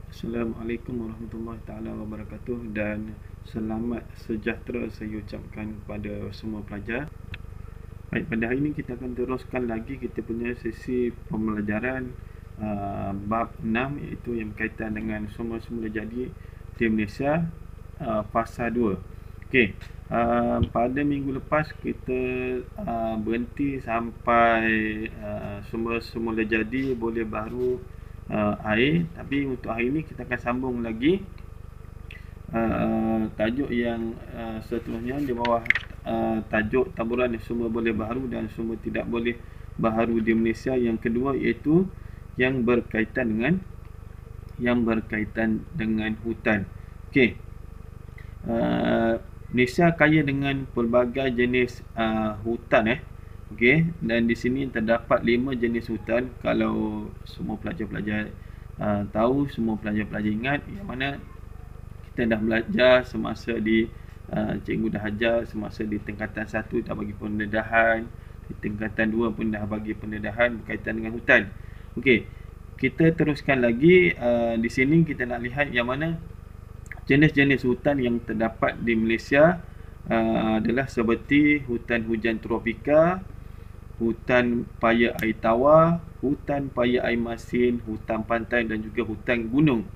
Assalamualaikum warahmatullahi taala wabarakatuh dan selamat sejahtera saya ucapkan kepada semua pelajar. Baik, pada hari ini kita akan teruskan lagi kita punya sesi pembelajaran bab 6, iaitu yang berkaitan dengan semula-semula jadi di Malaysia, fasa 2. Okey, pada minggu lepas kita berhenti sampai semula-semula jadi boleh baharu air, tapi untuk hari ini kita akan sambung lagi tajuk yang seterusnya di bawah tajuk taburan semua boleh baharu dan semua tidak boleh baharu di Malaysia. Yang kedua iaitu yang berkaitan dengan hutan. Okey, Malaysia kaya dengan pelbagai jenis hutan Okey, dan di sini terdapat 5 jenis hutan. Kalau semua pelajar-pelajar tahu, semua pelajar-pelajar ingat, yang mana kita dah belajar semasa di cikgu dah ajar semasa di tingkatan 1 dah bagi pendedahan, di tingkatan 2 pun dah bagi pendedahan berkaitan dengan hutan. Okey, kita teruskan lagi. Di sini kita nak lihat yang mana jenis-jenis hutan yang terdapat di Malaysia adalah seperti hutan hujan tropika, hutan paya air tawar, hutan paya air masin, hutan pantai dan juga hutan gunung.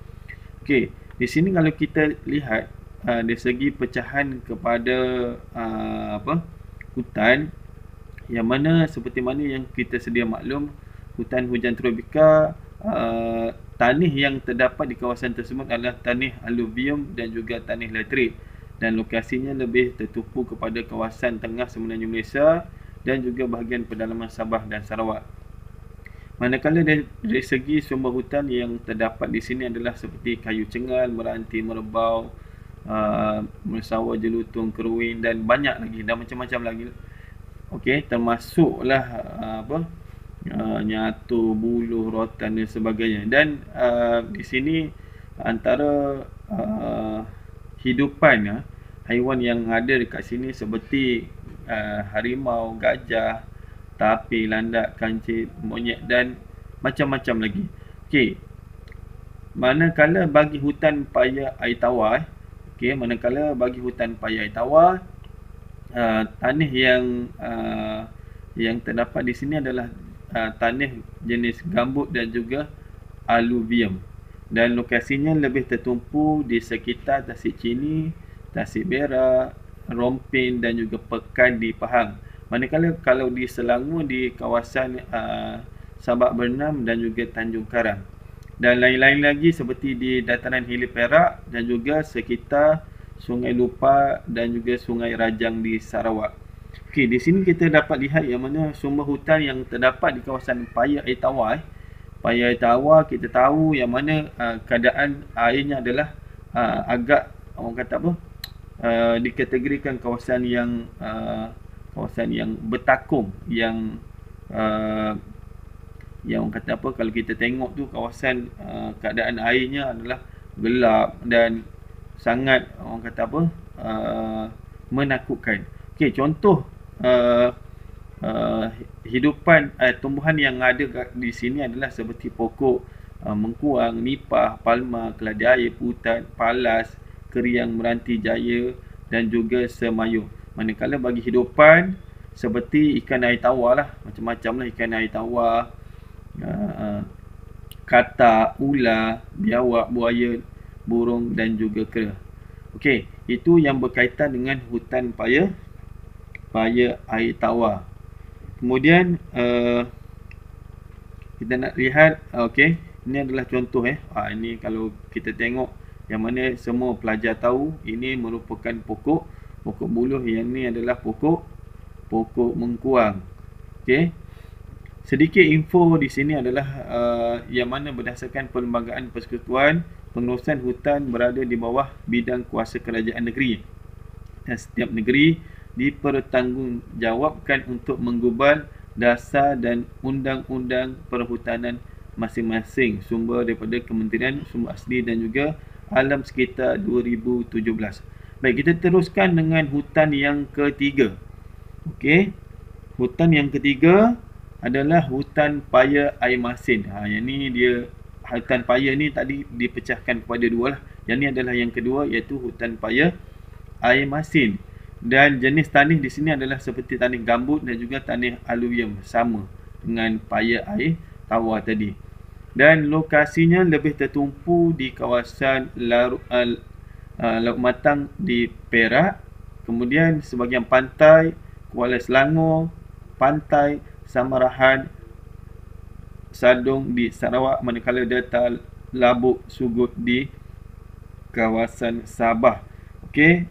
Okey, di sini kalau kita lihat dari segi pecahan kepada hutan, yang mana seperti mana yang kita sedia maklum, hutan hujan tropika, tanah yang terdapat di kawasan tersebut adalah tanah aluvium dan juga tanah laterit, dan lokasinya lebih tertumpu kepada kawasan tengah semenanjung Malaysia dan juga bahagian pedalaman Sabah dan Sarawak. Manakala dari segi sumber hutan yang terdapat di sini adalah seperti kayu cengal, meranti, merbau, mersawar, jelutong, keruin dan banyak lagi, dan macam-macam lagi. Okey, termasuklah nyatu, buluh, rotan dan sebagainya. Dan di sini antara hidupan haiwan yang ada dekat sini seperti harimau, gajah, tapir, landak, kancil, monyet dan macam-macam lagi. Okey, manakala bagi hutan paya air tawar, tanah yang terdapat di sini adalah tanah jenis gambut dan juga aluvium, dan lokasinya lebih tertumpu di sekitar Tasik Chini, Tasik Berak, Rompin dan juga Pekan di Pahang. Manakala kalau di Selangor di kawasan Sabak Bernam dan juga Tanjung Karang, dan lain-lain lagi seperti di dataran Hilir Perak dan juga sekitar Sungai Lupa dan juga Sungai Rajang di Sarawak. Okey, di sini kita dapat lihat yang mana sumber hutan yang terdapat di kawasan paya air tawar. Paya air tawar kita tahu yang mana keadaan airnya adalah agak orang kata dikategorikan kawasan yang bertakung, yang orang kata kalau kita tengok tu kawasan keadaan airnya adalah gelap dan sangat orang kata menakutkan. Okey, contoh hidupan tumbuhan yang ada di sini adalah seperti pokok mengkuang, nipah, palma, keledai air, putat, palas, keriang, meranti jaya dan juga semayu. Manakala bagi hidupan seperti ikan air tawar lah, macam-macam lah ikan air tawar, katak, ular, biawak, buaya, burung dan juga kera. Okey, itu yang berkaitan dengan hutan paya air tawar. Kemudian kita nak lihat, okey, ini adalah contoh ini kalau kita tengok yang mana semua pelajar tahu, ini merupakan pokok buluh, yang ni adalah pokok mengkuang. Okey, sedikit info di sini adalah yang mana berdasarkan Perlembagaan Persekutuan, pengurusan hutan berada di bawah bidang kuasa kerajaan negeri, dan setiap negeri dipertanggungjawabkan untuk menggubal dasar dan undang-undang perhutanan masing-masing sumber daripada Kementerian Sumber Asli dan juga Alam sekitar 2017. Baik, kita teruskan dengan hutan yang ketiga. Okey, hutan yang ketiga adalah hutan paya air masin. Yang ni dia hutan paya ni tadi dipecahkan kepada dua lah. Yang ni adalah yang kedua, iaitu hutan paya air masin. Dan jenis tanah di sini adalah seperti tanah gambut dan juga tanah alluvium, sama dengan paya air tawar tadi. Dan lokasinya lebih tertumpu di kawasan Laut Matang di Perak, kemudian sebahagian pantai Kuala Selangor, pantai Samarahan, Sadung di Sarawak, manakala Delta Labuk Sugut di kawasan Sabah. Okey,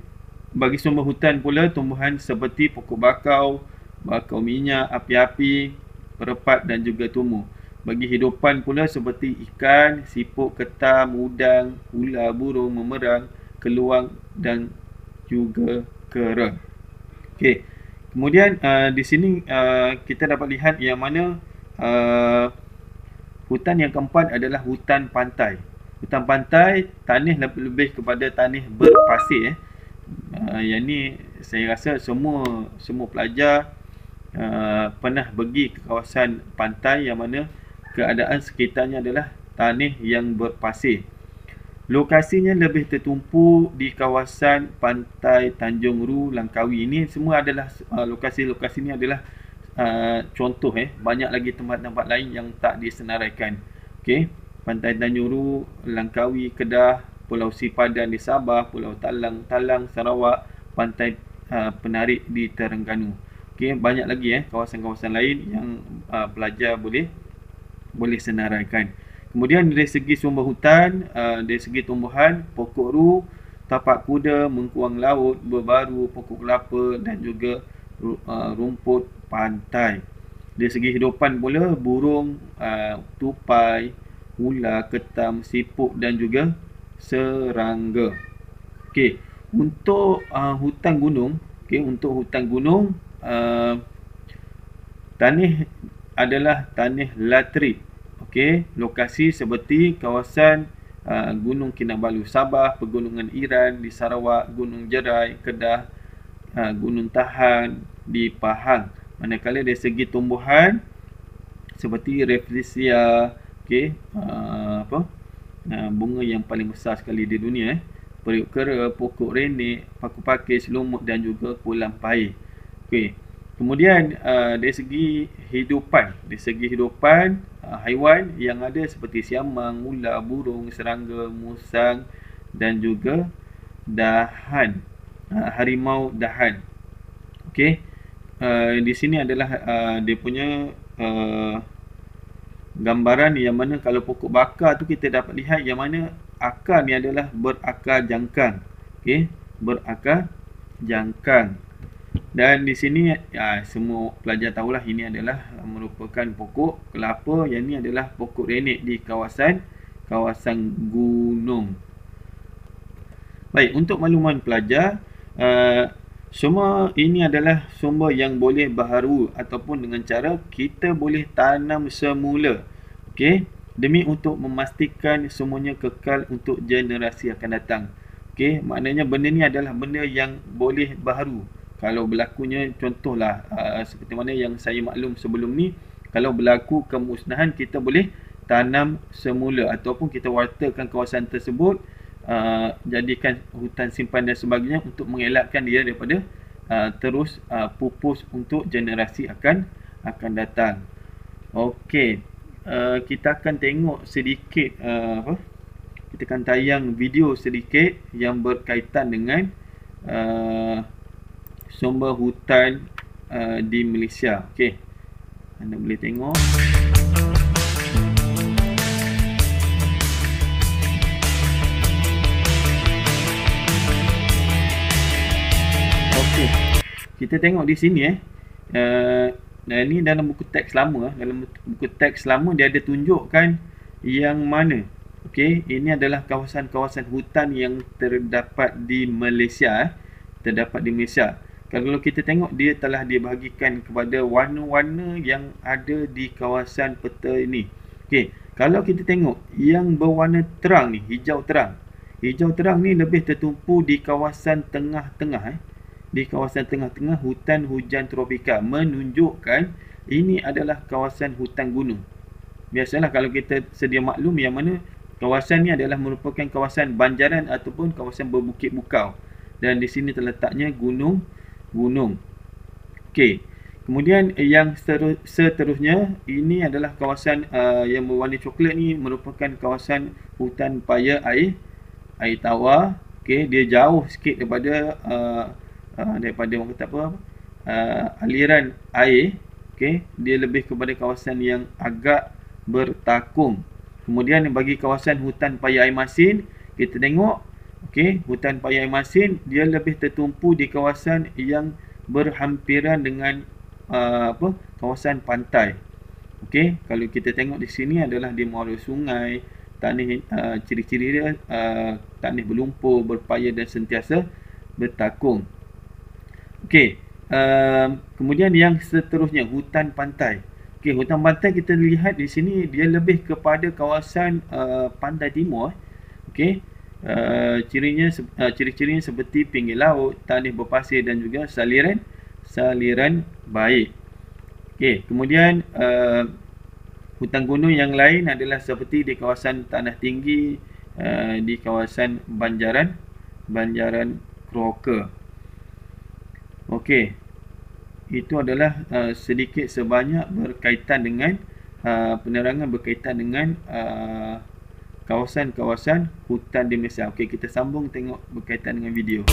bagi sumber hutan pula, tumbuhan seperti pokok bakau, bakau minyak, api-api, perepat dan juga tumu. Bagi hidupan pula seperti ikan, siput, ketam, udang, ular, burung, memerang, keluang dan juga kera. Okey. Kemudian di sini kita dapat lihat yang mana hutan yang keempat adalah hutan pantai. Hutan pantai, tanah lebih kepada tanah berpasir. Yang ni saya rasa semua pelajar pernah pergi ke kawasan pantai yang mana keadaan sekitarnya adalah tanah yang berpasir. Lokasinya lebih tertumpu di kawasan pantai Tanjung Ru, Langkawi. Ini semua adalah lokasi-lokasi ini adalah contoh. Banyak lagi tempat-tempat lain yang tak disenaraikan. Okey, pantai Tanjung Ru, Langkawi, Kedah, Pulau Sipadan di Sabah, Pulau Talang, Sarawak, pantai Penarik di Terengganu. Okey, banyak lagi kawasan-kawasan lain yang pelajar boleh senaraikan. Kemudian dari segi sumber hutan, dari segi tumbuhan, pokok ru, tapak kuda, mengkuang laut, berbaru, pokok kelapa dan juga rumput pantai. Dari segi hidupan pula, burung, tupai, ular, ketam, siput dan juga serangga. Okey, untuk hutan gunung, tanah adalah tanah laterit. Okey, lokasi seperti kawasan Gunung Kinabalu Sabah, Pegunungan Iran di Sarawak, Gunung Jerai Kedah, Gunung Tahan di Pahang. Manakala dari segi tumbuhan seperti Rafflesia, okey, bunga yang paling besar sekali di dunia, periuk kera, pokok renek, paku pakis, lumut dan juga kolam pair. Okey. Kemudian dari segi hidupan, haiwan yang ada seperti siamang, ular, burung, serangga, musang dan juga dahan, harimau dahan. Okey, di sini adalah dia punya gambaran yang mana kalau pokok bakar tu kita dapat lihat yang mana akar ni adalah berakar jangkang. Okey, berakar jangkang. Dan di sini semua pelajar tahulah ini adalah merupakan pokok kelapa, yang ni adalah pokok renek di kawasan gunung. Baik, untuk makluman pelajar, semua ini adalah sumber yang boleh baharu ataupun dengan cara kita boleh tanam semula. Okey, demi untuk memastikan semuanya kekal untuk generasi akan datang. Okey, maknanya benda ni adalah benda yang boleh baharu. Kalau berlakunya, contohlah seperti mana yang saya maklum sebelum ni, kalau berlaku kemusnahan, kita boleh tanam semula ataupun kita wartakan kawasan tersebut, jadikan hutan simpan dan sebagainya untuk mengelakkan dia daripada terus pupus untuk generasi akan datang. Okey, kita akan tengok sedikit kita akan tayang video sedikit yang berkaitan dengan sumber hutan di Malaysia. Okey, anda boleh tengok. Okey, kita tengok di sini ini dalam buku teks lama. Dalam buku teks lama dia ada tunjukkan yang mana. Okey, ini adalah kawasan-kawasan hutan yang terdapat di Malaysia. Kalau kita tengok, dia telah dibahagikan kepada warna-warna yang ada di kawasan peta ini. Okey, kalau kita tengok yang berwarna terang ni, hijau terang. Hijau terang ni lebih tertumpu di kawasan tengah-tengah. Di kawasan tengah-tengah hutan hujan tropika, menunjukkan ini adalah kawasan hutan gunung. Biasalah kalau kita sedia maklum yang mana kawasan ni adalah merupakan kawasan banjaran ataupun kawasan berbukit bukau. Dan di sini terletaknya gunung-gunung. Okey. Kemudian yang seterusnya, ini adalah kawasan yang berwarna coklat ni merupakan kawasan hutan paya air tawar. Okey, dia jauh sikit daripada orang kata apa? Aliran air. Okey, dia lebih kepada kawasan yang agak bertakung. Kemudian bagi kawasan hutan paya air masin, kita tengok, okey, hutan paya air masin dia lebih tertumpu di kawasan yang berhampiran dengan kawasan pantai. Okey, kalau kita tengok di sini adalah di muara sungai, tanah ciri-ciri dia tanah berlumpur, berpaya dan sentiasa bertakung. Okey, kemudian yang seterusnya hutan pantai. Okey, hutan pantai kita lihat di sini dia lebih kepada kawasan pantai timur. Okey, ciri-cirinya seperti pinggir laut, tanah berpasir dan juga saliran baik. Okey, kemudian hutan gunung yang lain adalah seperti di kawasan tanah tinggi, di kawasan banjaran Croker. Okey, itu adalah sedikit sebanyak berkaitan dengan penerangan berkaitan dengan kawasan-kawasan hutan di Malaysia. Okey, kita sambung tengok berkaitan dengan video.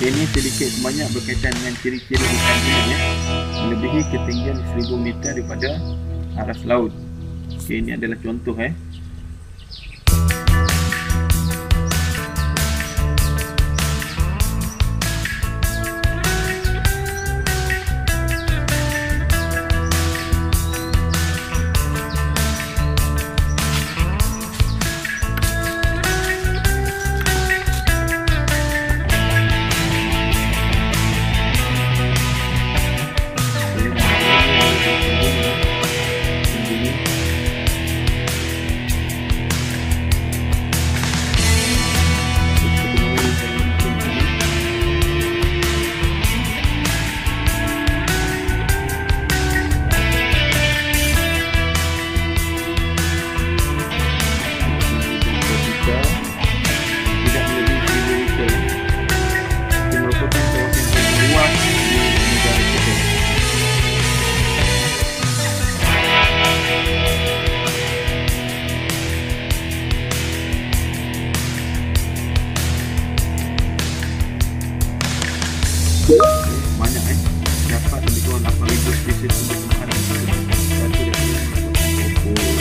Ini sedikit sebanyak berkaitan dengan ciri-ciri hutan ini ya. Melebihi ketinggian 1000 meter daripada aras laut. Okey, ini adalah contoh banyak dapat lebih kurang 8,000 spesies tumbuh-tumbuhan satu daripada pokok.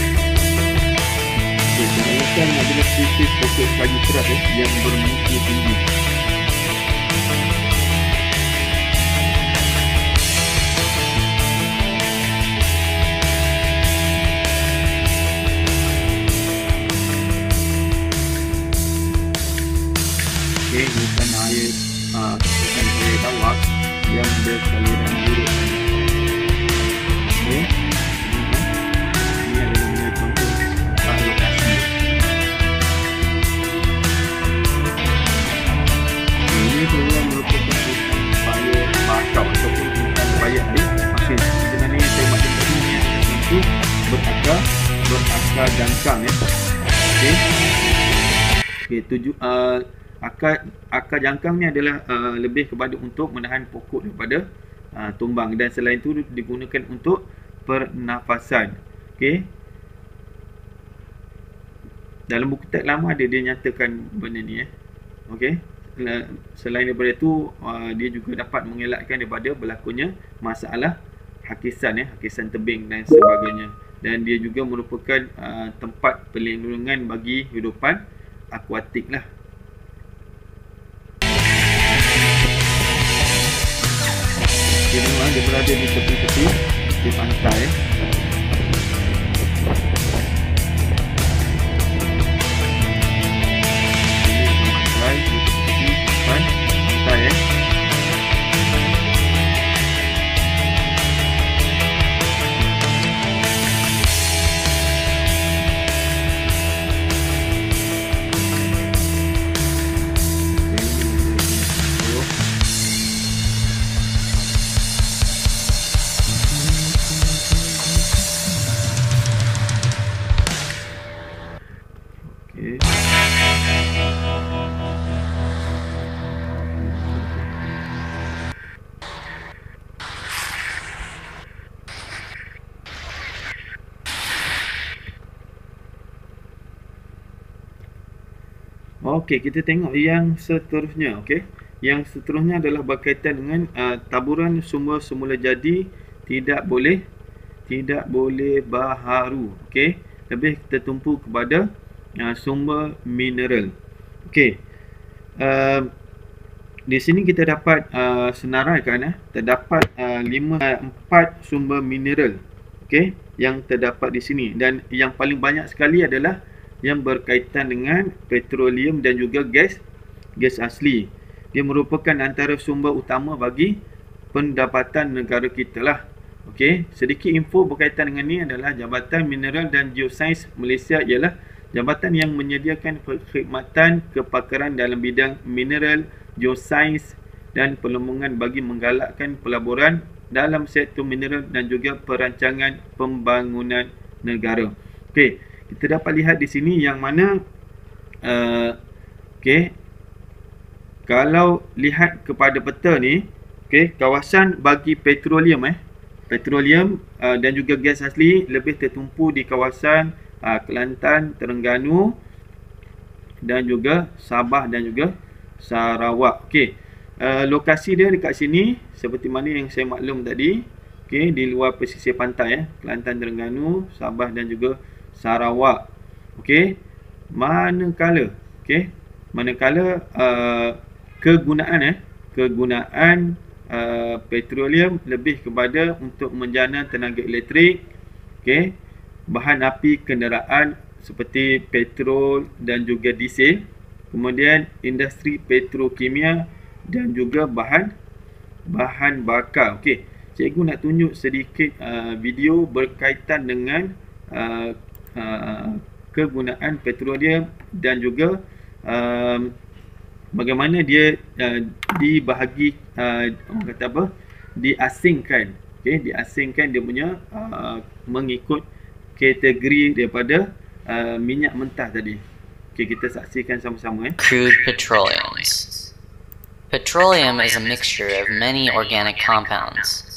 Kebanyakan adalah spesies pokok kayu keras yang bermuka tinggi. Okey, hutan air tawar yang bersaliran biru. Okey, ini adalah contoh lokasi. Ini program merupakan hutan paya bakau ataupun hutan paya air masin. Sebenarnya saya maksud tadi ni itu berakar jangkang ya. Okey. Okey, akar jangkang ni adalah lebih kepada untuk menahan pokok daripada tumbang, dan selain itu digunakan untuk pernafasan. Okey. Dalam buku teks lama dia nyatakan benda ni Okey. Selain daripada itu dia juga dapat mengelakkan daripada berlakunya masalah hakisan tebing dan sebagainya, dan dia juga merupakan tempat perlindungan bagi hidupan akuatik lah. Dia berada di tepi-tepi di pantai. Ini di tepi pantai Okey, kita tengok yang seterusnya. Okey, yang seterusnya adalah berkaitan dengan taburan sumber semula jadi tidak boleh baharu. Okey, lebih tertumpu kepada sumber mineral. Okey, di sini kita dapat senaraikan terdapat 4 sumber mineral, okey, yang terdapat di sini, dan yang paling banyak sekali adalah yang berkaitan dengan petroleum dan juga gas asli. Dia merupakan antara sumber utama bagi pendapatan negara kita lah. Okey, sedikit info berkaitan dengan ni adalah Jabatan Mineral dan Geosains Malaysia ialah jabatan yang menyediakan perkhidmatan kepakaran dalam bidang mineral, geosains dan pelembungan bagi menggalakkan pelaburan dalam sektor mineral dan juga perancangan pembangunan negara. Okey, kita dapat lihat di sini yang mana okey, kalau lihat kepada peta ni, okey, kawasan bagi petroleum dan juga gas asli lebih tertumpu di kawasan Kelantan, Terengganu dan juga Sabah dan juga Sarawak. Okey, lokasi dia dekat sini seperti mana yang saya maklum tadi. Okey, di luar pesisir pantai Kelantan, Terengganu, Sabah dan juga Sarawak. Okey, manakala kegunaan petroleum lebih kepada untuk menjana tenaga elektrik, okey, bahan api kenderaan seperti petrol dan juga diesel, kemudian industri petrokimia dan juga bahan bakar. Okey, cikgu nak tunjuk sedikit video berkaitan dengan kegunaan petroleum dan juga bagaimana dia dibahagi orang kata apa, diasingkan. Okey, diasingkan dia punya mengikut kategori daripada minyak mentah tadi. Okey, kita saksikan sama-sama. Crude petroleums. Petroleum is a mixture of many organic compounds.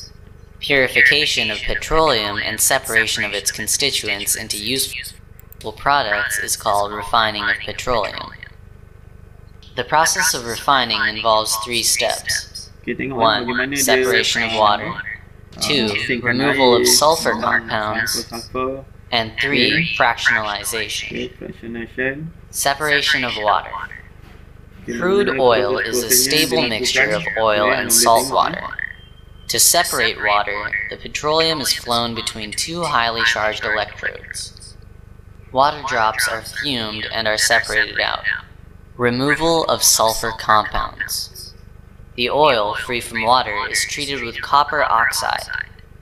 Purification of petroleum and separation of its constituents into useful products is called refining of petroleum. The process of refining involves 3 steps. 1. Separation of water. 2. Removal of sulfur compounds. And 3. Fractionalization. Separation of water. Crude oil is a stable mixture of oil and salt water. To separate water, the petroleum is flown between 2 highly charged electrodes. Water drops are fumed and are separated out. Removal of sulfur compounds. The oil, free from water, is treated with copper oxide.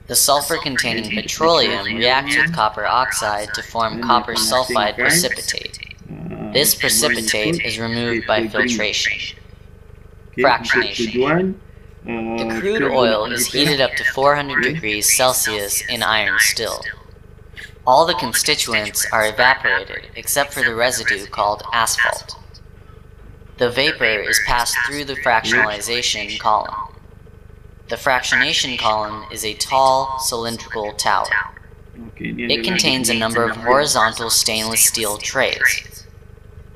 The sulfur-containing petroleum reacts with copper oxide to form copper sulfide precipitate. This precipitate is removed by filtration. Fractionation. The crude oil is heated up to 400 degrees Celsius in iron still. All the constituents are evaporated except for the residue called asphalt. The vapor is passed through the fractionalization column. The fractionation column is a tall, cylindrical tower. It contains a number of horizontal stainless steel trays.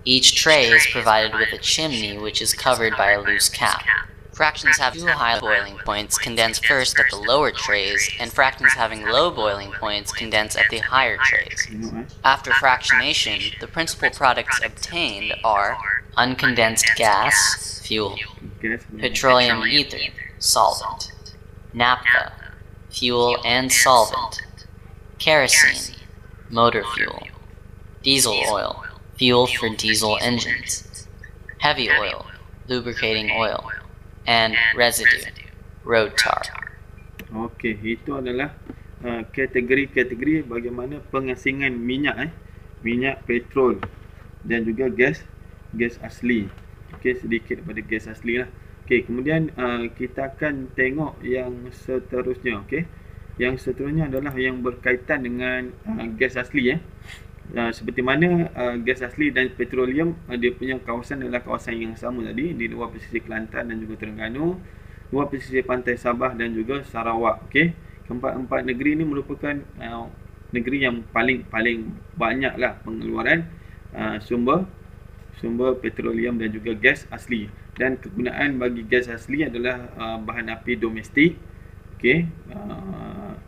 Each tray is provided with a chimney which is covered by a loose cap. Fractions have 2 high boiling points condense first at the lower trays, and fractions having low boiling points condense at the higher trays. After fractionation, the principal products obtained are uncondensed gas, fuel, petroleum ether, solvent, naphtha, fuel and solvent, kerosene, motor fuel, diesel oil, fuel for diesel engines, heavy oil, lubricating oil, and residue, road tar. Okey, itu adalah kategori-kategori bagaimana pengasingan minyak minyak petrol dan juga gas asli. Okey, sedikit daripada gas asli lah. Okey, kemudian kita akan tengok yang seterusnya. Okey, yang seterusnya adalah yang berkaitan dengan gas asli seperti mana gas asli dan petroleum, dia punya kawasan adalah kawasan yang sama tadi, di luar pesisir Kelantan dan juga Terengganu, luar pesisir pantai Sabah dan juga Sarawak. Okey, keempat negeri ini merupakan negeri yang paling banyaklah pengeluaran sumber petroleum dan juga gas asli. Dan kegunaan bagi gas asli adalah bahan api domestik, okey,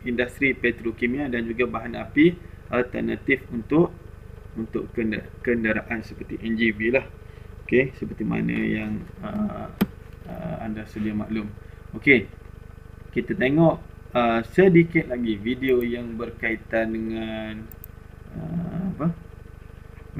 industri petrokimia dan juga bahan api alternatif untuk kenderaan seperti NGV lah. Okey, seperti mana yang anda sedia maklum. Okey, kita tengok sedikit lagi video yang berkaitan dengan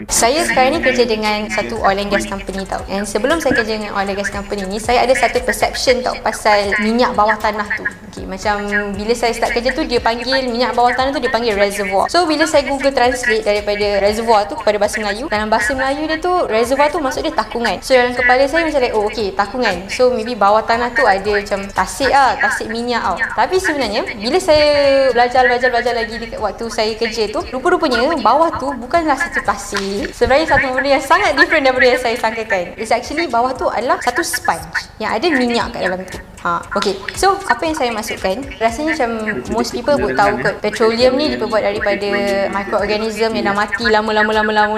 Saya sekarang ni kerja dengan satu oil and gas company tau. And sebelum saya kerja dengan oil and gas company ni, saya ada satu perception tau pasal minyak bawah tanah tu. Okay, macam bila saya start kerja tu, dia panggil minyak bawah tanah tu, dia panggil reservoir. So bila saya Google translate daripada reservoir tu kepada bahasa Melayu, dalam bahasa Melayu dia tu, reservoir tu maksud dia takungan. So dalam kepala saya macam like, oh okay, takungan. So maybe bawah tanah tu ada macam tasik tasik minyak tau. Tapi sebenarnya bila saya belajar lagi dekat waktu saya kerja tu, rupa-rupanya bawah tu bukanlah satu tasik. Sebenarnya satu benda yang sangat different daripada yang saya sangkakan. It's actually bawah tu adalah satu sponge yang ada minyak kat dalam tu. Okay. So apa yang saya masukkan, rasanya macam most people pun tahu kot, petroleum ni diperbuat daripada microorganism yang dah mati lama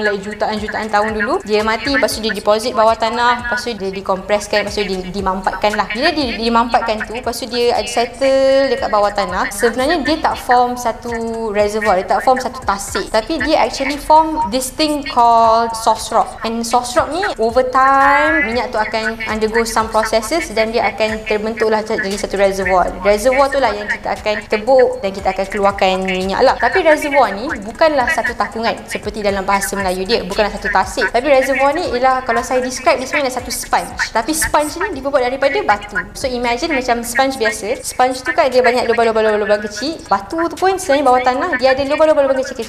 like jutaan tahun dulu. Dia mati, lepas tu dia deposit bawah tanah, lepas tu dia dikompreskan, lepas tu dia dimampatkan lah. Bila dia dimampatkan tu, lepas tu dia settle dekat bawah tanah. Sebenarnya dia tak form satu reservoir, dia tak form satu tasik, tapi dia actually form this thing called source rock. And source rock ni over time minyak tu akan undergo some processes dan dia akan terbentuklah jadi satu reservoir. Reservoir tu lah yang kita akan tebuk dan kita akan keluarkan minyak lah. Tapi reservoir ni bukanlah satu takungan seperti dalam bahasa Melayu dia, bukanlah satu tasik. Tapi reservoir ni ialah, kalau saya describe, dia sebenarnya satu sponge. Tapi sponge ni diperbuat daripada batu. So imagine macam sponge biasa. Sponge tu kan dia banyak lubang-lubang kecil. Batu tu pun sebenarnya bawah tanah dia ada lubang-lubang kecil.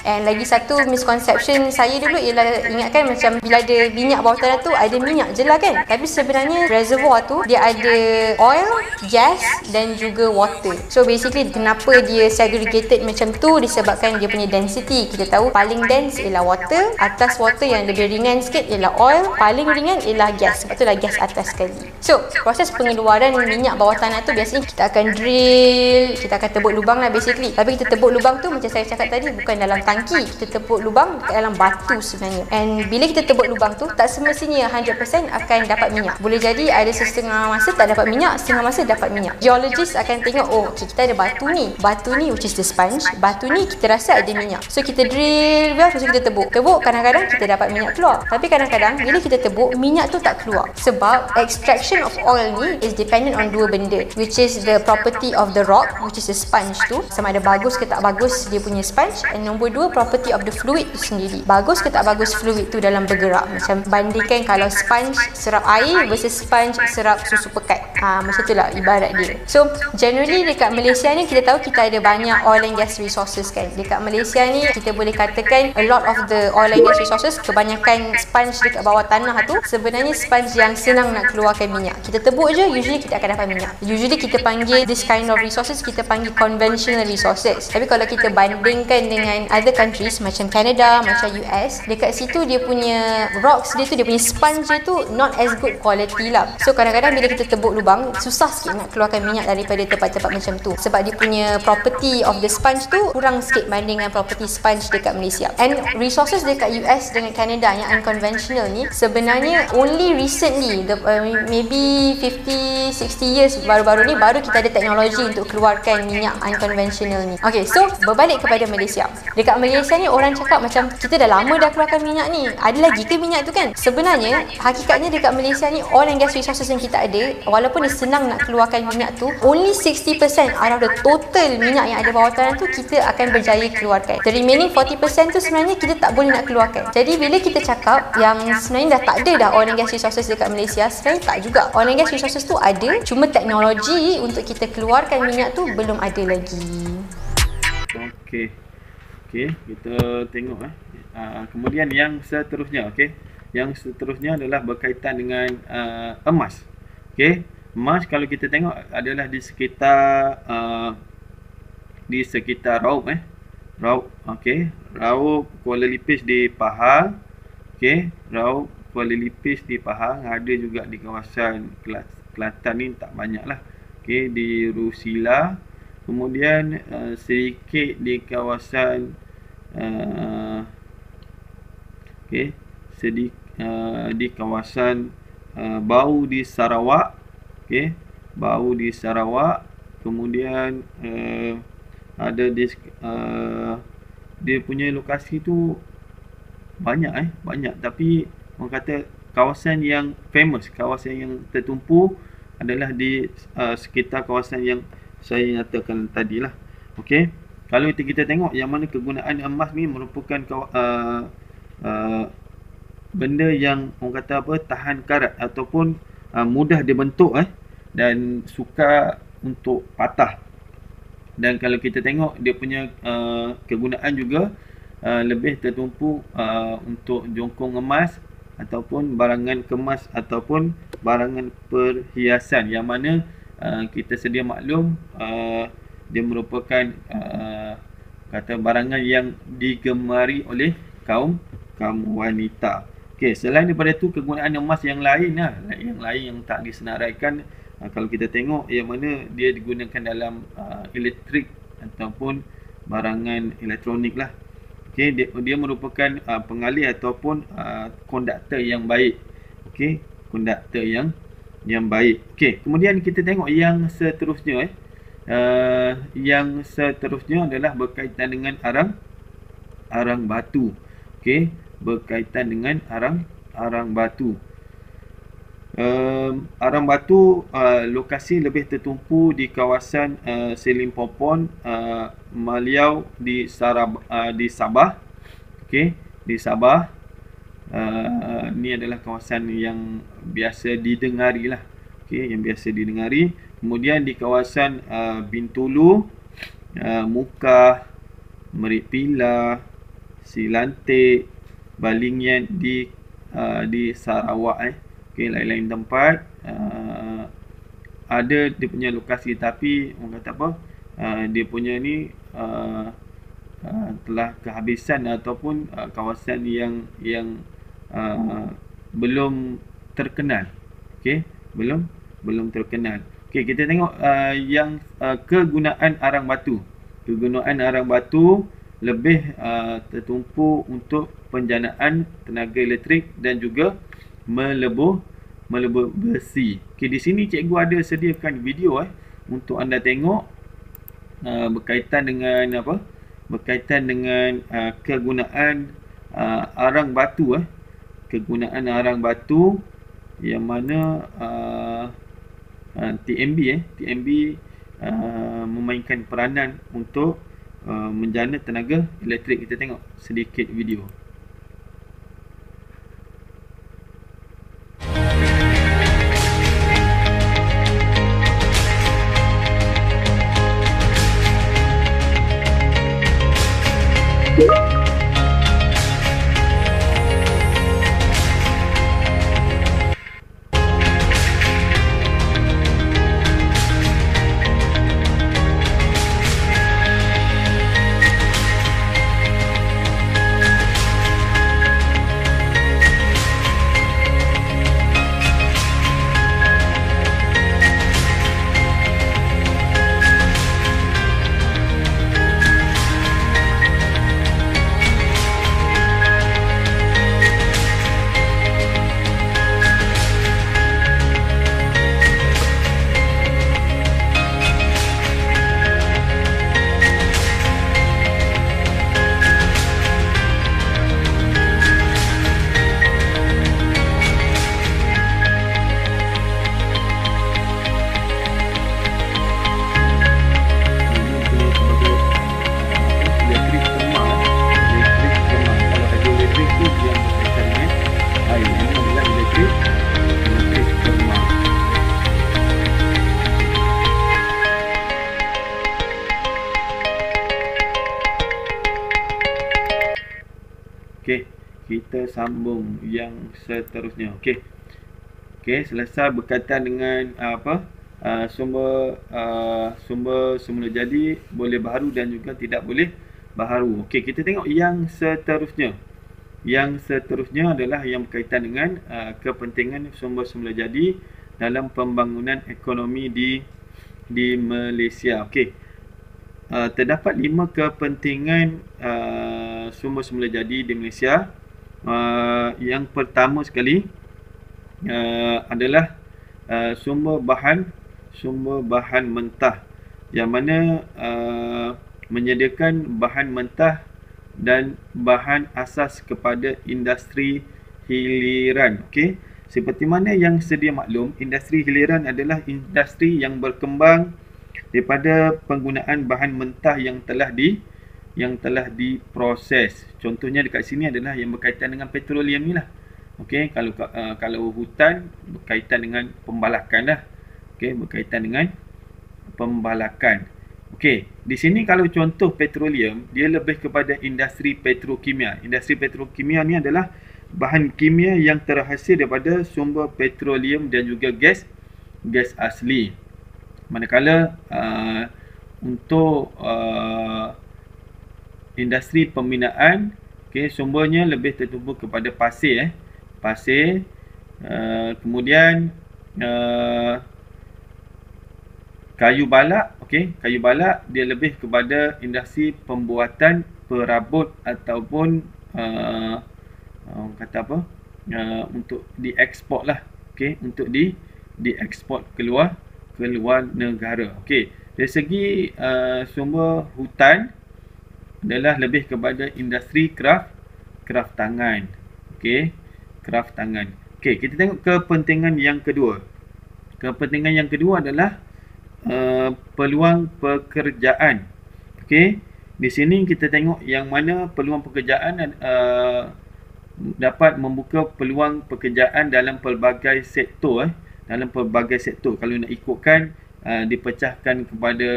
And lagi satu misconception saya dulu ialah, ingatkan macam bila ada minyak bawah tanah tu ada minyak je lah kan. Tapi sebenarnya reservoir tu dia ada oil, gas dan juga water. So basically kenapa dia segregated macam tu, disebabkan dia punya density. Kita tahu paling dense ialah water, atas water yang lebih ringan sikit ialah oil, paling ringan ialah gas. Sebab tu lah gas atas sekali. So proses pengeluaran minyak bawah tanah tu biasanya kita akan drill, kita akan tebuk lubang lah basically. Tapi kita tebuk lubang tu macam saya cakap tadi, bukan dalam tangki, kita tebuk lubang dalam batu sebenarnya. And bila kita tebuk lubang tu, tak semestinya 100% akan dapat minyak. Boleh jadi ada setengah masa tak dapat minyak, setengah masa dapat minyak. Geologist akan tengok, oh okay, kita ada batu ni which is the sponge, batu ni kita rasa ada minyak. So kita drill, lepas tu kita tebuk, kadang-kadang kita dapat minyak keluar. Tapi kadang-kadang bila kita tebuk, minyak tu tak keluar. Sebab extraction of oil ni is dependent on dua benda, which is the property of the rock, which is the sponge tu, sama ada bagus ke tak bagus dia punya sponge. And nombor dua, property of the fluid tu sendiri, bagus ke tak bagus fluid tu dalam bergerak. Macam bandingkan kalau sponge serap air versus sponge serap susu pekat. Macam tu lah ibarat dia. So generally dekat Malaysia ni kita tahu kita ada banyak oil and gas resources kan. Dekat Malaysia ni kita boleh katakan a lot of the oil and gas resources, kebanyakan sponge dekat bawah tanah tu sebenarnya sponge yang senang nak keluarkan minyak. Kita tebuk je, usually kita akan dapat minyak. Usually kita panggil this kind of resources, kita panggil conventional resources. Tapi kalau kita bandingkan dengan other countries macam Canada, macam US, dekat situ dia punya rocks dia tu, dia punya sponge dia tu not as good quality lah. So kadang-kadang bila kita tebuk lubang, susah sikit nak keluarkan minyak daripada tempat-tempat macam tu, sebab dia punya property of the sponge tu kurang sikit banding dengan property sponge dekat Malaysia. And resources dekat US dengan Canada yang unconventional ni sebenarnya only recently, maybe 50-60 years baru-baru ni, baru kita ada teknologi untuk keluarkan minyak unconventional ni. Okay, so berbalik kepada Malaysia. Dekat Malaysia ni orang cakap macam kita dah lama dah keluarkan minyak ni, ada lagi ke minyak tu kan? Sebenarnya hakikatnya dekat Malaysia ni oil and gas resources yang kita ada, walaupun dia senang nak keluarkan minyak tu, only 60% out of the total minyak yang ada bawah tanah tu kita akan berjaya keluarkan. The remaining 40% tu sebenarnya kita tak boleh nak keluarkan. Jadi bila kita cakap yang sebenarnya dah tak ada dah oil and gas resources dekat Malaysia, sebenarnya tak juga. Oil and gas resources tu ada, cuma teknologi untuk kita keluarkan minyak tu belum ada lagi. Okey, kita tengok kemudian yang seterusnya. Yang seterusnya adalah berkaitan dengan emas. Emas kalau kita tengok adalah di sekitar Raub. Raub Kuala Lipis di Pahang. Raub Kuala Lipis di Pahang, ada juga di kawasan Kelantan ni tak banyak lah. Di Rusila, kemudian sedikit di kawasan di kawasan Bau di Sarawak. Okey, Bau di Sarawak. Kemudian ada di dia punya lokasi tu banyak, tapi orang kata kawasan yang famous, kawasan yang tertumpu adalah di sekitar kawasan yang saya nyatakan tadilah. Okey, kalau kita tengok yang mana kegunaan emas ni merupakan benda yang orang kata apa, tahan karat ataupun mudah dibentuk dan sukar untuk patah. Dan kalau kita tengok dia punya kegunaan juga lebih tertumpu untuk jongkong emas ataupun barangan kemas ataupun barangan perhiasan, yang mana kita sedia maklum dia merupakan kata barangan yang digemari oleh kaum wanita. Okey, selain daripada tu kegunaan emas yang lain yang tak disenaraikan, kalau kita tengok yang mana dia digunakan dalam elektrik ataupun barangan elektronik lah. Okey, dia merupakan pengalih ataupun konduktor yang baik. Okey, konduktor yang baik. Okey, kemudian kita tengok yang seterusnya yang seterusnya adalah berkaitan dengan arang batu. Okey, berkaitan dengan arang batu. Arang batu lokasi lebih tertumpu di kawasan Selimpopon, Maliau di Sabah. Okey, di Sabah. Ni adalah kawasan yang biasa didengari lah. Okey, yang biasa didengari. Kemudian di kawasan Bintulu, Mukah, Meripila, Silantik, Balingian di Sarawak. Okey, lain-lain tempat ada dia punya lokasi, tapi orang kata apa, dia punya ni telah kehabisan ataupun kawasan yang belum terkenal. Okey, belum terkenal. Okey, kita tengok yang kegunaan arang batu. Kegunaan arang batu lebih tertumpu untuk penjanaan tenaga elektrik dan juga melebur besi. Okey, di sini cikgu ada sediakan video untuk anda tengok berkaitan dengan apa? Berkaitan dengan kegunaan arang batu kegunaan arang batu, yang mana TMB memainkan peranan untuk menjana tenaga elektrik. Kita tengok sedikit video. Okey, kita sambung yang seterusnya. Okey, selesai berkaitan dengan sumber semula jadi, boleh baharu dan juga tidak boleh baharu. Okey, kita tengok yang seterusnya. Yang seterusnya adalah yang berkaitan dengan kepentingan sumber semula jadi dalam pembangunan ekonomi di Malaysia. Okey, terdapat 5 kepentingan sumber semula jadi di Malaysia. Yang pertama sekali adalah sumber bahan mentah, yang mana menyediakan bahan mentah dan bahan asas kepada industri hiliran. Okey, seperti mana yang sedia maklum, industri hiliran adalah industri yang berkembang daripada penggunaan bahan mentah yang telah diproses. Contohnya dekat sini adalah yang berkaitan dengan petroleum ni lah. Okey, kalau hutan berkaitan dengan pembalakan lah. Okey, berkaitan dengan pembalakan. Okey, di sini kalau contoh petroleum, dia lebih kepada industri petrokimia. Industri petrokimia ni adalah bahan kimia yang terhasil daripada sumber petroleum dan juga gas asli. Manakala untuk industri pembinaan, okey, sumbernya lebih tertumpu kepada pasir, pasir. Kemudian kayu balak, okey, kayu balak dia lebih kepada industri pembuatan perabot ataupun kata apa, untuk dieksport lah, okey, untuk dieksport keluar negara. Okey, dari segi sumber hutan adalah lebih kepada industri kraft tangan. Okey, kraft tangan. Okey, kita tengok kepentingan yang kedua. Kepentingan yang kedua adalah peluang pekerjaan. Okey, di sini kita tengok yang mana peluang pekerjaan dapat membuka peluang pekerjaan dalam pelbagai sektor. Dalam pelbagai sektor, kalau nak ikutkan dipecahkan kepada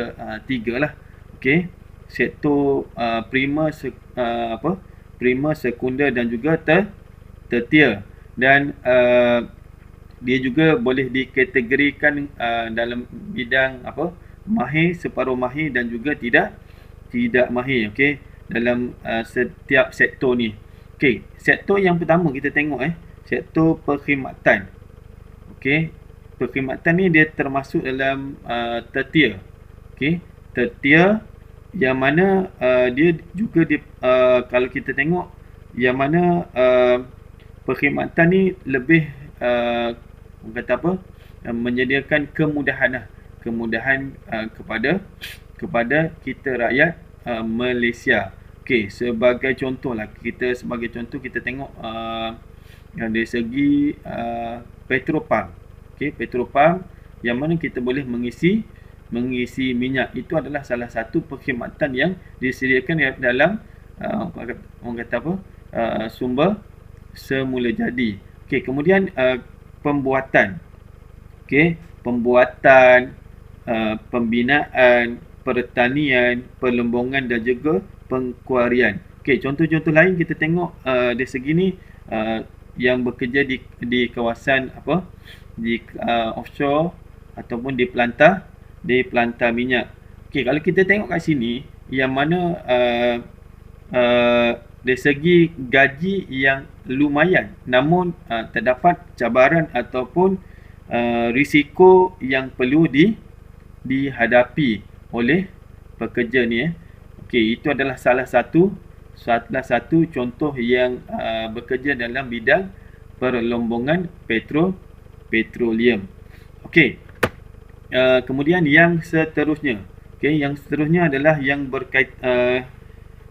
3 lah. Okey, sektor primer, sekunder dan juga tertier. Dan dia juga boleh dikategorikan dalam bidang mahir, separuh mahir dan juga tidak mahir. Okey, dalam setiap sektor ni. Okey, sektor yang pertama kita tengok sektor perkhidmatan. Okey, perkhidmatan ni dia termasuk dalam tertier. Okey, tertier yang mana dia juga kalau kita tengok yang mana perkhidmatan ni lebih menyediakan kemudahan kepada kita rakyat Malaysia. Okey, sebagai contoh kita tengok dari segi petropam. Okey, petropam yang mana kita boleh mengisi minyak. Itu adalah salah satu perkhidmatan yang disediakan dalam sumber semula jadi. Okey, kemudian pembuatan. Okey, pembuatan, pembinaan, pertanian, perlombongan dan juga pengkuarian. Okey, contoh-contoh lain kita tengok dari segi ni yang bekerja di kawasan offshore ataupun di pelantar minyak. Okey, kalau kita tengok kat sini yang mana dari segi gaji yang lumayan, namun terdapat cabaran ataupun risiko yang perlu dihadapi oleh pekerja ni. Okey, itu adalah salah satu contoh yang bekerja dalam bidang perlombongan petroleum. Okey, kemudian yang seterusnya. Okey, yang seterusnya adalah yang berkait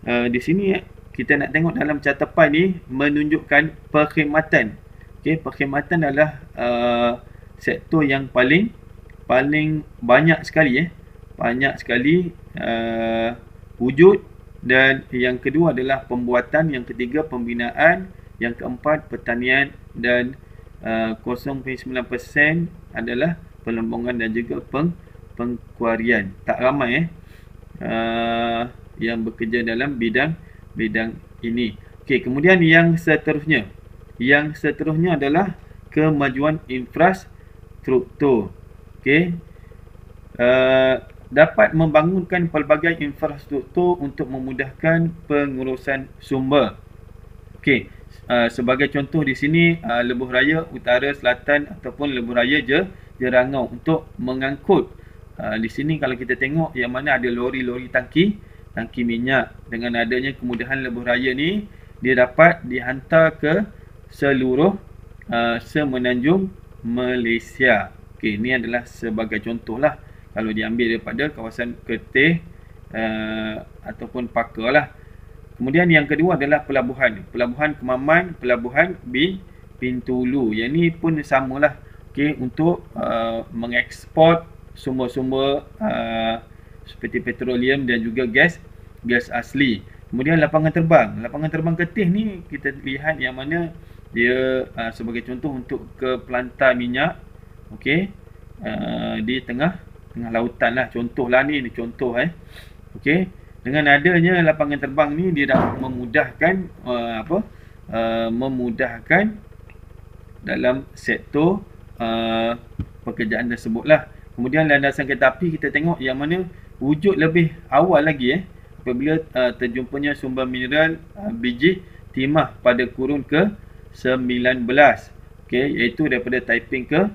di sini kita nak tengok dalam catepan ni menunjukkan perkhidmatan. Okey, perkhidmatan adalah sektor yang paling banyak sekali wujud. Dan yang kedua adalah pembuatan, yang ketiga pembinaan, yang keempat pertanian dan 0.9% adalah perlombongan dan juga pengkuarian. Tak ramai yang bekerja dalam bidang ini. Okey, kemudian yang seterusnya adalah kemajuan infrastruktur. Okey, dapat membangunkan pelbagai infrastruktur untuk memudahkan pengurusan sumber. Okey, sebagai contoh di sini lebuh raya utara, selatan ataupun lebuh raya Jerangau untuk mengangkut. Di sini kalau kita tengok yang mana ada lori-lori tangki minyak. Dengan adanya kemudahan lebuh raya ni, dia dapat dihantar ke seluruh semenanjung Malaysia. Okey, ini adalah sebagai contoh lah. Kalau diambil daripada kawasan Kerteh ataupun Pakar lah. Kemudian yang kedua adalah pelabuhan. Pelabuhan Kemaman, pelabuhan Bintulu. Yang ni pun samalah. Okey, untuk mengeksport sumber-sumber seperti petroleum dan juga gas asli. Kemudian lapangan terbang. Lapangan terbang Kerteh ni kita lihat yang mana dia sebagai contoh untuk ke pelantar minyak. Okey, di tengah lautan lah. Contoh lah ni contoh okey, dengan adanya lapangan terbang ni dia dah memudahkan memudahkan dalam sektor pekerjaan tersebut lah. Kemudian landasan kereta api kita tengok yang mana wujud lebih awal lagi apabila terjumpanya sumber mineral biji timah pada kurun ke-19. Okey, iaitu daripada Taiping ke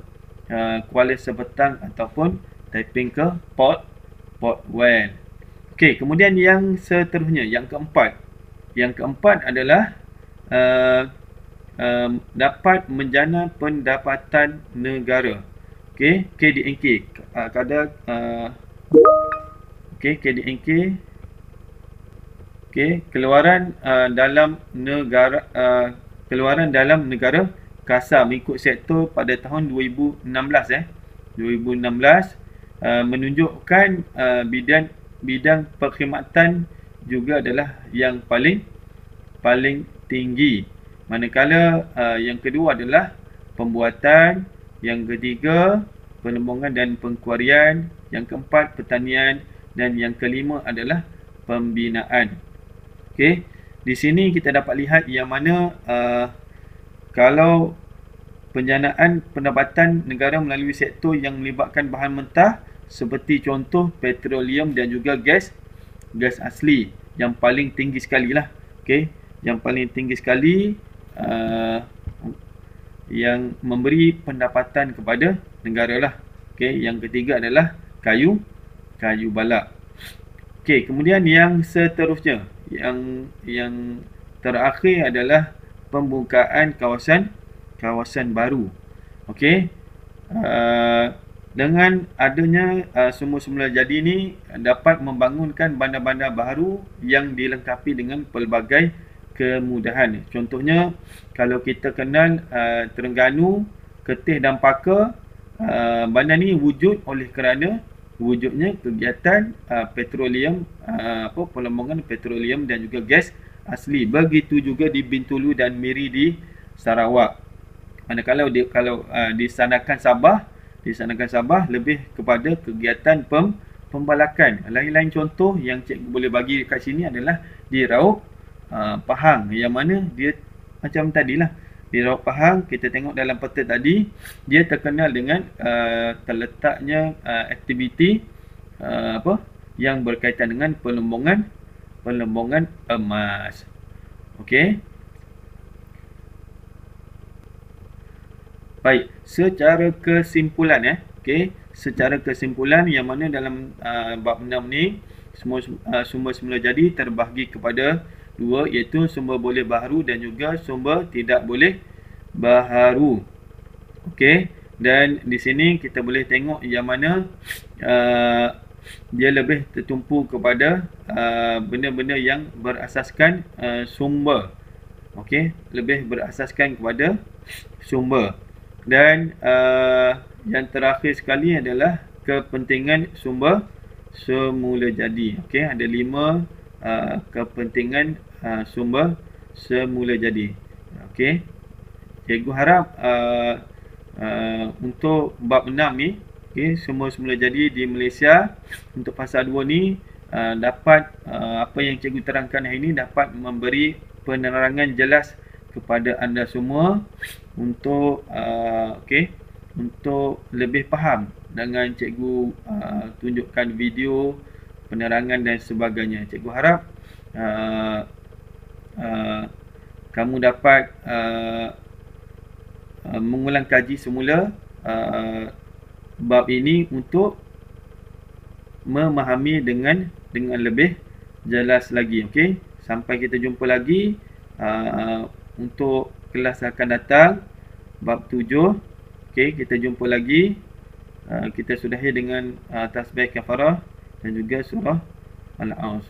Kuala Sepetang ataupun Taiping ke Port Well. Okey, kemudian yang seterusnya, yang keempat. Yang keempat adalah dapat menjana pendapatan negara. Okey, KDNK. KDNK. Okey, keluaran dalam negara kasar mengikut sektor pada tahun 2016 menunjukkan bidang perkhidmatan juga adalah yang paling tinggi. Manakala yang kedua adalah pembuatan, yang ketiga penembungan dan pengkuarian, yang keempat pertanian dan yang kelima adalah pembinaan. Okey, di sini kita dapat lihat yang mana kalau penjanaan pendapatan negara melalui sektor yang melibatkan bahan mentah seperti contoh petroleum dan juga gas asli yang paling tinggi sekali lah. Okey, yang paling tinggi sekali yang memberi pendapatan kepada negara lah. Okey, yang ketiga adalah kayu balak. Okey, kemudian yang seterusnya, yang terakhir adalah pembukaan kawasan baru. Okey, dengan adanya sumber-sumber jadi ni dapat membangunkan bandar-bandar baru yang dilengkapi dengan pelbagai kemudahan. Contohnya kalau kita kenal Terengganu, Kerteh dan Pakar, bandar ni wujud oleh kerana wujudnya kegiatan petroleum, pengembangan petroleum dan juga gas asli. Begitu juga di Bintulu dan Miri di Sarawak. Manakala kalau disanakan Sabah lebih kepada kegiatan pembalakan. Lain-lain contoh yang cikgu boleh bagi kat sini adalah di Raub Pahang, yang mana dia macam tadilah. Di Raub Pahang kita tengok dalam peta tadi, dia terkenal dengan terletaknya aktiviti yang berkaitan dengan penembungan emas. Okey. Baik, secara kesimpulan okey, secara kesimpulan yang mana dalam bab 6 ni sumber semula jadi terbahagi kepada dua, iaitu sumber boleh baharu dan juga sumber tidak boleh baharu. Okey, dan di sini kita boleh tengok yang mana dia lebih tertumpu kepada benda-benda yang berasaskan sumber. Okey, lebih berasaskan kepada sumber. Dan yang terakhir sekali adalah kepentingan sumber semula jadi. Okey, ada 5 kepentingan sumber semula jadi. Okey, cikgu harap untuk bab 6 ni, okey, sumber semula jadi di Malaysia untuk fasa 2 ni dapat apa yang cikgu terangkan hari ini dapat memberi penerangan jelas kepada anda semua untuk okey, untuk lebih faham dengan cikgu tunjukkan video penerangan dan sebagainya. Cikgu harap kamu dapat mengulang kaji semula bab ini untuk memahami dengan lebih jelas lagi. Okey, sampai kita jumpa lagi untuk kelas akan datang bab 7. Okey, kita jumpa lagi. Kita sudahi dengan tasbih kafarah dan juga surah Al-A'raf.